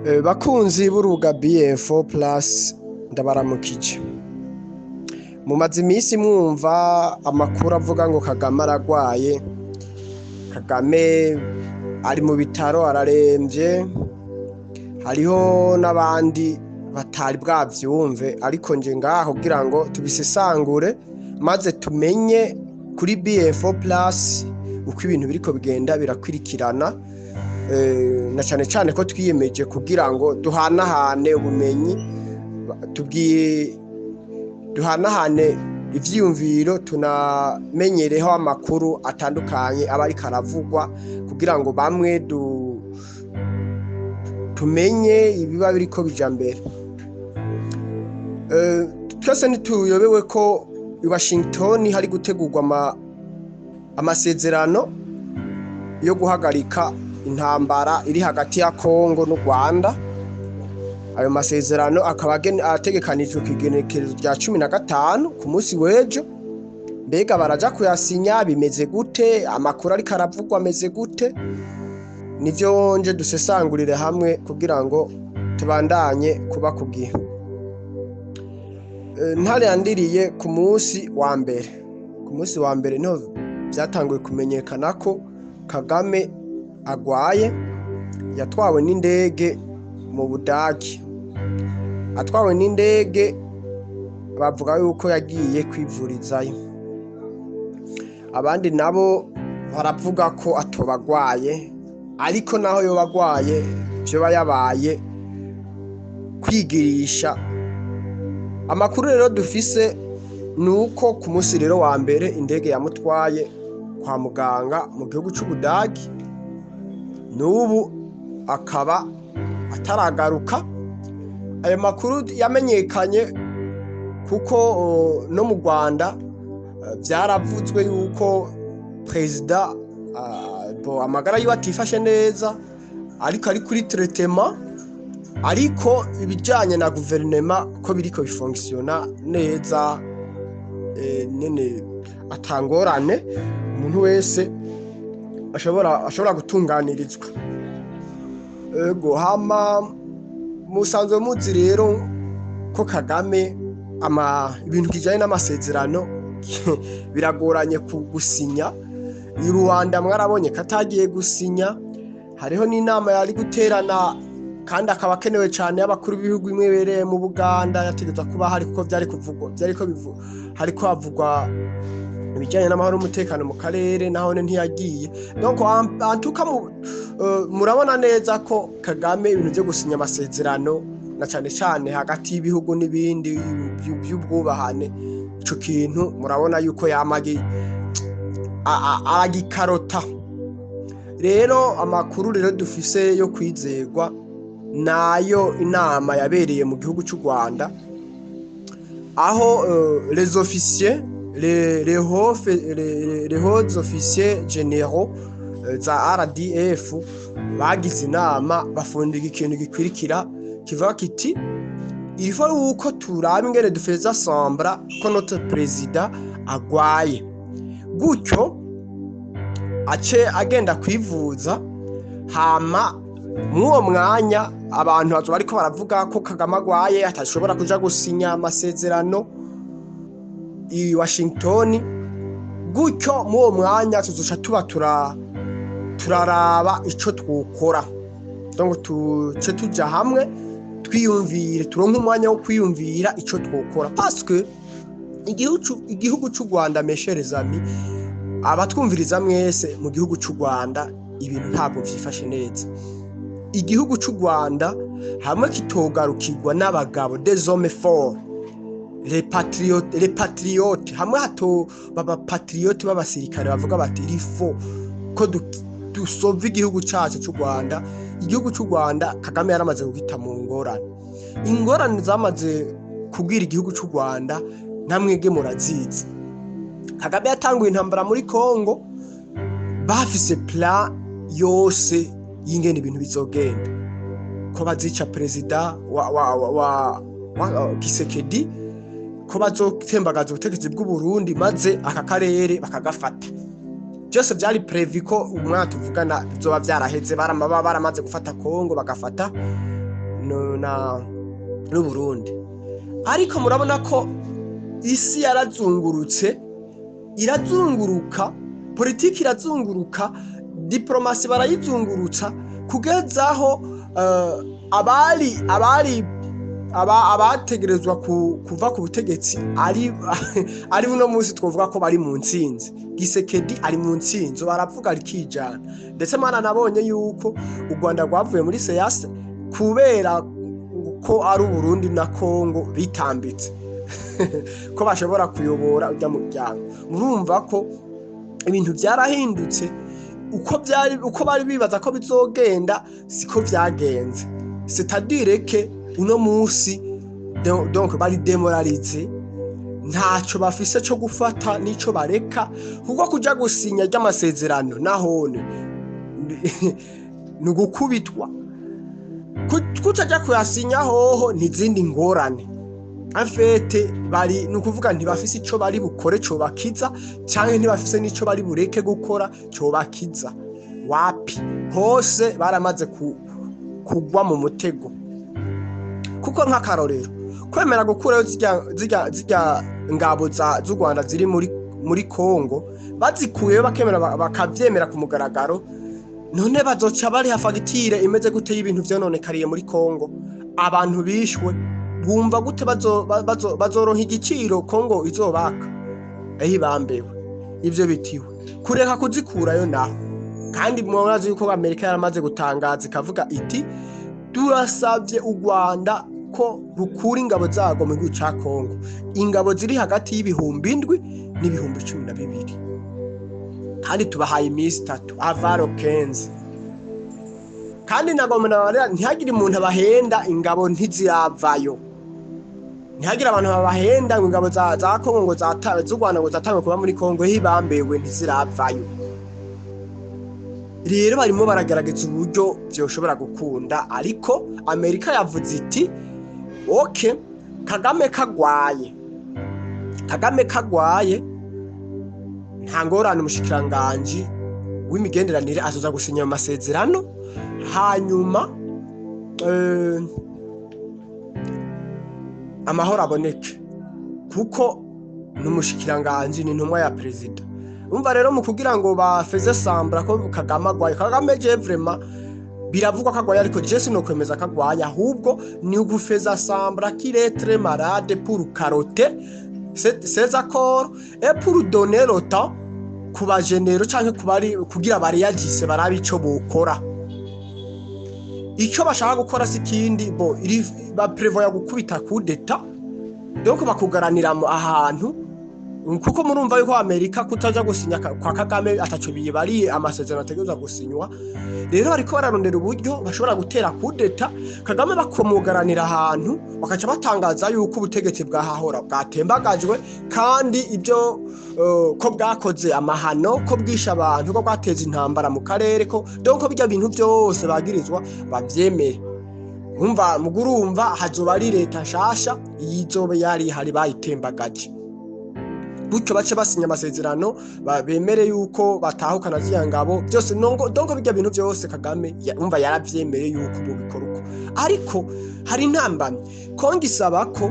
Bakunzi b'urubuga BM4 Plus ndabaramukije. Mumaze iminsi mwumva amakuru avuga ngo Kagame aragwaye, Kagame ari mu bitaro araremvye, hariho n'abandi batari bwavyumve, ariko nje ngaho kugira ngo tubisesangure maze tumenye kuri BM4 Plus uko ibintu biriko bigenda birakwirikirana, na cane ko twiyemeje kugira ngo duhanahane ubumenyi, duhanahane ivyiyumviro, tunamenyereho amakuru atandukanye aba ariko aravugwa kugira ngo bamwe tumenye ibiba biriko bija mbere. Twese ntituyobewe ko i Washington hari gutegurwa amasezerano yo guhagarika intambara iri hagati ya Kongo n'u Rwanda. Ayo masezerano akaba ategekanijwe ku igenekerezo rya 15 ku munsi w'ejo. Mbega baraja kuyasinya bimeze gute? Amakuru ariko aravugwa ameze gute? Nivyo nje dusesangurire hamwe kugira ngo tubandanye kuba kugihe. Ntare yandiriye ku munsi wa mbere. Ku munsi wa mbere no byatanguye kumenyekana ko Kagame agwaye, yatwawe n'indege mu Budagi. Atwawe n'indege bavuga yuko yagiye kwivurizayo. Abandi nabo baravuga ko atobagwaye, ariko naho yo bagwaye byo yabaye kwigirisha. Amakuru rero dufise nuko ku munsi rero wa mbere indege yamutwaye kwa muganga mu gihugu c'Ubudagi, n'ubu akaba ataragaruka. Ayo makuru yamenyekanye kuko no mu Rwanda byaravuzwe yuko perezida amagara yiwe atifashe neza, ariko ari kuri traitement, ariko ibijanye na guverinema ko biriko bifunctiona neza, nene atangorane, umuntu wese ashobora gutunganirizwa. Ego hama musanzwe muzi rero ko Kagame ibintu kijanye n'amasezerano biragoranye gusinya. I Rwanda mwarabonye katagiye gusinya, hariho n'inama yari guterana kandi akaba akenewe cyane y'abakuru b'ibihugu bimwe bereye mu Buganda, yategetswe kuba hari kuko hariko havugwa ibijyanye n'amahoro n'umutekano mu karere, nahone ntiyagiye. Donc antuka murabona neza ko Kagame ibintu byo gusinya amasezerano na cyane hagati y'ibihugu n'ibindi by'ubwubahane, ico kintu murabona yuko yamagi aragikarota. Rero amakuru rero dufise yo kwizerwa nayo inama yabereye mu gihugu cy'u Rwanda, aho les officiers les hauts officiers généraux za RDF bagize inama bafundika ikintu gikwirikira kivuga kiti il faut uko turaba ingene dufeza sambra ko notre président agwaye, gutyo ace agenda kwivuza. Hama mw'uwo mwanya abantu bazo bariko baravuga ko Kagame agwaye atashobora kuja gusinya amasezerano i Washington, gutyo mw'uwo mwanya tuzoca tuba turaraba ico twokora. Donc tuce tuja hamwe twiyumvire, turonke umwanya wo kwiyumvira ico twokora, parce que igihugu c'u Rwanda, mes chers amis, abatwumviriza mwese, mu gihugu c'u Rwanda ibintu ntabwo vyifashe neza. Igihugu c'u Rwanda hamwe kitogarukirwa n'abagabo, des hommes forts, les patriotes, hamwe hato baba patriote b'abasirikare bavuga bati il faut ko dusova igihugu cacu c'u Rwanda. Igihugu c'u Rwanda Kagame yaramaze kugita mu ingorane zamaze kubwira igihugu c'u Rwanda, namwege murazizi. Kagame yatanguye intambara muri Kongo, bafise plan yose y'ingene ibintu bizogenda, ko bazica perezida wa Kisekedi, ko bazotembagaza ubutegetsi bw'u Burundi maze aka karere bakagafata. byose byari prevu ko umwaka tuvugana bizoba byaraheze baramaze gufata Kongo bagafata n'u Burundi. Ariko murabona ko isi yarazungurutse, irazunguruka, politiki irazunguruka, diplomasi barayizungurutsa kugezaho abategerezwa kuva ku butegetsi ari uno munsi twavuga ko bari mu ntsinzi. Gisekedi ari mu ntsinzi, baravuga rikijana. Ndetse mana nabonye yuko u Rwanda rwavuye muri seyase kubera ko ari u Burundi na Kongo bitambitse ko bashobora kuyobora ujya mu muryango. Murumva ko ibintu byarahindutse, uko bari bibaza ko bizogenda siko byagenze. C'est-à-dire que uno munsi donc bari demoralize, ntacyo bafise cyo gufata n'ico bareka, kuko kuja gusinya ry'amasezerano nahone nugukubitwa, kutaja kuyasinya hoho n'izindi ngorane. Afete bari nukuvuga ntibafise ico bari bukore cyo bakiza, canke ntibafise n'ico bari bureke gukora cyo bakiza. Wapi hose baramaze kugwa mu mutego. Kuko nk'akarorero kwemera gukurayo zijya ngabo z'u Rwanda ziri muri Kongo, bazikuyeyo bakemera bakavyemera ku mugaragaro, none bazoca bari hafagitire imeze gute y'ibintu vyononekariye muri Kongo, abantu bishwe, bumva gute bazoronka igiciro Kongo izobaka bambewe. Ivyo bitiwe kureka kuzikurayo naho. Kandi mwazi yuko Amerika yaramaze gutangaza ikavuga iti turasabye u Rwanda ko rukura ingabo zago mu gihugu ca Kongo. Ingabo ziri hagati y'ibihumbi 7 n'ibihumbi 12, kandi tubahaye iminsi 3 avaro 15. Kandi nagomena ntihagire umuntu abahenda ingabo ntiziravayo, ntihagire abantu babahenda ngo ingabo za Kongo ngo z'u Rwanda ngo zatangwe kuba muri Kongo hibambewe ntiziravayo. Rero barimo baragaragaza uburyo byoshobora gukunda, ariko Amerika yavuze iti okay, Kagame kagwaye nta ngorane, umushikiranganje w'imigenderanire azoza gusinya amasezerano, hanyuma amahoro aboneke, kuko n'umushikiranganje ni intumwa ya perezida. Umva rero mu kugira ngo bafeze sambra ko Kagame agwaye, Kagame je vraiment biravugwa kagwaye, ariko je sinokwemeza kagwaye, ahubwo ni ugufeza sambra qui est très malade pour carotter ces accords et pour donner le temps kuba genero canke kugira bariyagise barabi ico bokora. Icyo bashaka gukora sikindi ba prevoya gukubita coup d'etat, donc bakugaranira ahantu, kuko murumva yuko Amerika kutaja gusinya kwa Kagame ataco biyibariye amasezerano ategerezwa gusinywa. Rero ariko bararondera uburyo bashobora gutera coup d'etat, Kagame bakomugaranira ahantu, bakaca batangaza yuko ubutegetsi bwahahora bwatembagajwe, kandi ibyo ko bwakoze amahano, ko bwisha abantu, ko bwateza intambara mu karere, ko donc bijya bintu byose bagirizwa bavyemere. Umva mugurumva hazoba ari leta nshasha yizobe yari hari bayitembagaje, gutyo bace basinya amasezerano bemere yuko batahukana zya ngabo byose. Donc bijya bintu byose Kagame umva yaravyemereye yuko mu bikoruko. Ariko hari intambamye Kongo isaba ko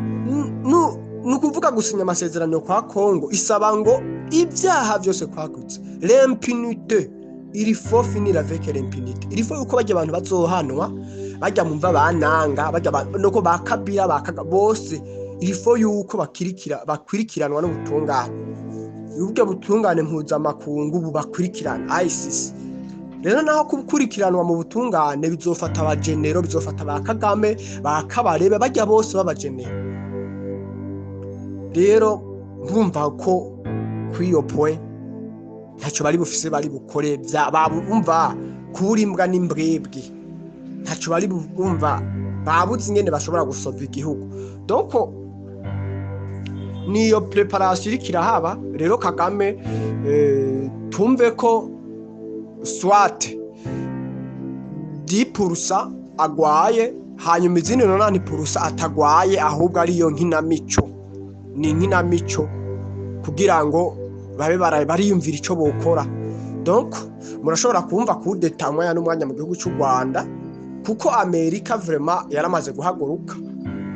nukuvuga gusinya amasezerano kwa Kongo, isaba ngo ibyaha byose kwagutse l'impunité, il faut finir avec l'impunité. Il faut yuko bajya abantu bazohanwa, bajya mumva bananga, bajya nuko bakabira bose, il faut yuko bakwirikiranwa n'ubutungane. Ubwo butungane mpuzamakungu bubakwirikirana ICC. Rero naho kubukurikiranwa mu butungane bizofata abagenero, bizofata ba Kagame, ba Kabarebe, bajya bose babagenero. Rero nkumva ko kwiyo point ntacyo bari bufise bari bukore babumva kuburimbwa n'imbwebwe, ntacyo bari bumva babuze ingene bashobora gusova igihugu. Donc niyo preparation irikira haba. Rero Kagame tumve ko swat 10% agwaye, hanyuma izindi 8% atagwaye, ahubwo ariyo nkinamico, ni nkinamico kugira ngo babe bariyumvira ico bokora. Donc murashobora kumva coup d'etat mwanya n'umwanya mu gihugu cy'u Rwanda, kuko Amerika vraiment yaramaze guhaguruka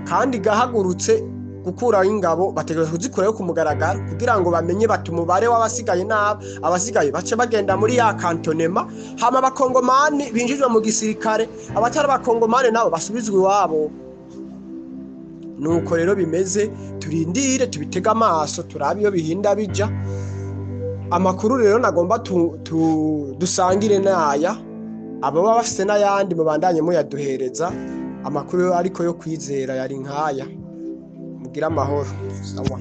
kandi gahagurutse gukuraho ingabo bategerezwa kuzikurayo ku mugaragaro kugira ngo bamenye bati umubare w'abasigaye abasigaye bace bagenda muri ya kantonema hama abakongomani binjijwe mu gisirikare abatari abakongomani nabo basubizwe iwabo. Nuko rero bimeze, turindire tubitega amaso turabe iyo bihinda bija. Amakuru rero nagomba dusangire naya, abo baba bafite n'ayandi mubandanye muyaduhereza. Amakuru ariko yo kwizera yari nkaya. Mugira amahoro. Sawa.